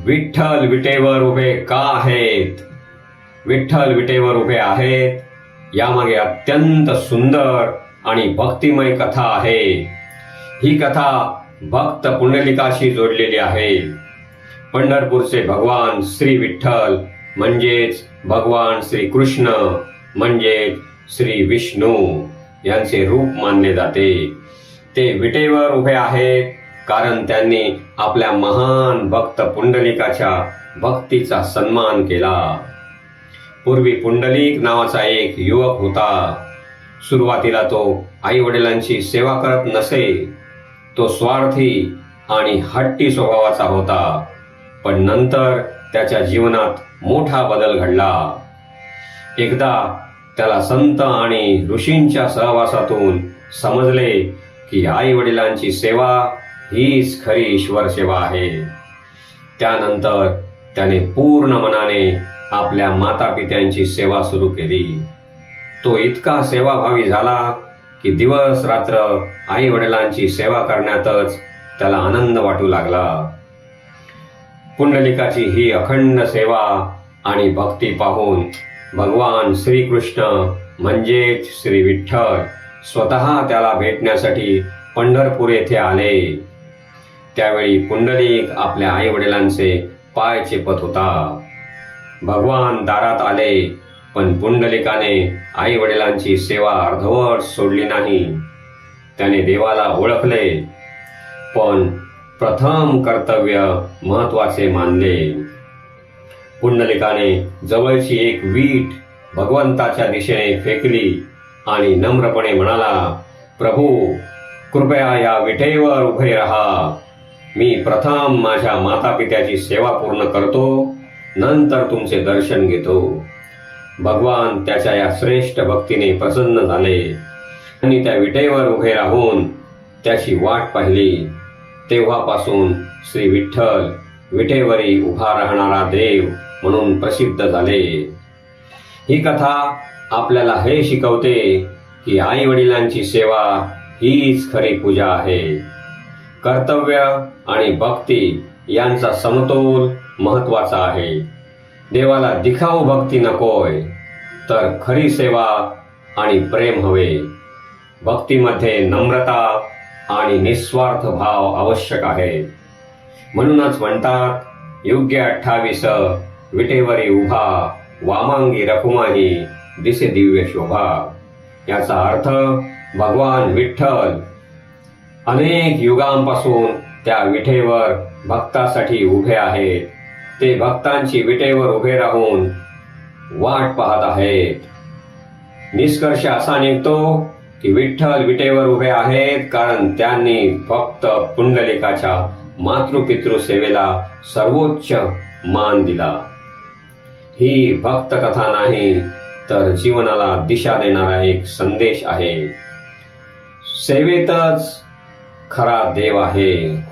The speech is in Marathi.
विठ्ठल विटेवर उभे का आहेत? विठ्ठल विटेवर उभे आहेत यामागे अत्यंत सुंदर आणि भक्तिमय कथा आहे. ही कथा भक्त पुंडलिकाशी जोडलेली आहे. पंढरपूरचे भगवान श्री विठ्ठल म्हणजेच भगवान श्री कृष्ण म्हणजेच श्री विष्णू यांचे रूप मानले जाते. ते विटेवर उभे आहेत कारण त्यांनी आपल्या महान भक्त पुंडलिकाच्या भक्तीचा सन्मान केला. पूर्वी पुंडलिक नावाचा एक युवक होता. सुरुवातीला तो आई वडिलांची सेवा करत नसे. तो स्वार्थी आणि हट्टी स्वभावाचा होता. पण नंतर त्याच्या जीवनात मोठा बदल घडला. एकदा त्याला संत आणि ऋषींच्या सहवासातून समजले की आई वडिलांची सेवा हीच खरी ईश्वर सेवा आहे. त्यानंतर त्याने पूर्ण मनाने आपल्या माता पित्यांची सेवा सुरू केली. तो इतका सेवाभावी झाला की दिवस रात्र आई वडिलांची सेवा करण्यातच त्याला आनंद वाटू लागला. पुंडलिकाची ही अखंड सेवा आणि भक्ती पाहून भगवान श्रीकृष्ण म्हणजेच श्री विठ्ठल स्वतः त्याला भेटण्यासाठी पंढरपूर येथे आले. त्यावेळी पुंडलिक आपल्या आई वडिलांचे पाय चेपत होता. भगवान दारात आले, पण पुंडलिकाने आई वडिलांची सेवा अर्धवट सोडली नाही. त्याने देवाला ओळखले, पण प्रथम कर्तव्य महत्वाचे मानले. पुंडलिकाने जवळची एक वीट भगवंताच्या दिशेने फेकली आणि नम्रपणे म्हणाला, प्रभू, कृपया या विटेवर उभे राहा. मी प्रथम माझ्या माता पित्याची सेवा पूर्ण करतो, नंतर तुमचे दर्शन घेतो. भगवान त्याच्या या श्रेष्ठ भक्तीने प्रसन्न झाले आणि त्या विटेवर उभे राहून त्याची वाट पाहिली. तेव्हापासून श्री विठ्ठल विटेवरी उभा राहणारा देव म्हणून प्रसिद्ध झाले. ही कथा आपल्याला हे शिकवते की आई वडिलांची सेवा हीच खरी पूजा आहे. कर्तव्य आणि भक्ती यांचा समतोल महत्वाचा आहे. देवाला दिखाऊ भक्ती नकोय, तर खरी सेवा आणि प्रेम हवे. भक्तीमध्ये नम्रता आणि निस्वार्थ भाव आवश्यक आहे. म्हणूनच म्हणतात, योग्य 28 विटेवरी उभा, वामांगी रखुमाही दिसे दिव्य शोभा. याचा अर्थ भगवान विठ्ठल अनेक युगांपासून त्या विटेवर भक्तासाठी उभे आहेत. ते भक्तांची विटेवर उभे राहून वाट पाहत आहेत. निष्कर्ष असा निघतो की विठ्ठल विटेवर उभे आहेत कारण त्यांनी फक्त पुंडलिकाच्या मातृपितृ सेवेला सर्वोच्च मान दिला. ही भक्त कथा नाही, तर जीवनाला दिशा देणारा एक संदेश आहे. सेवेतच खरा देव आहे.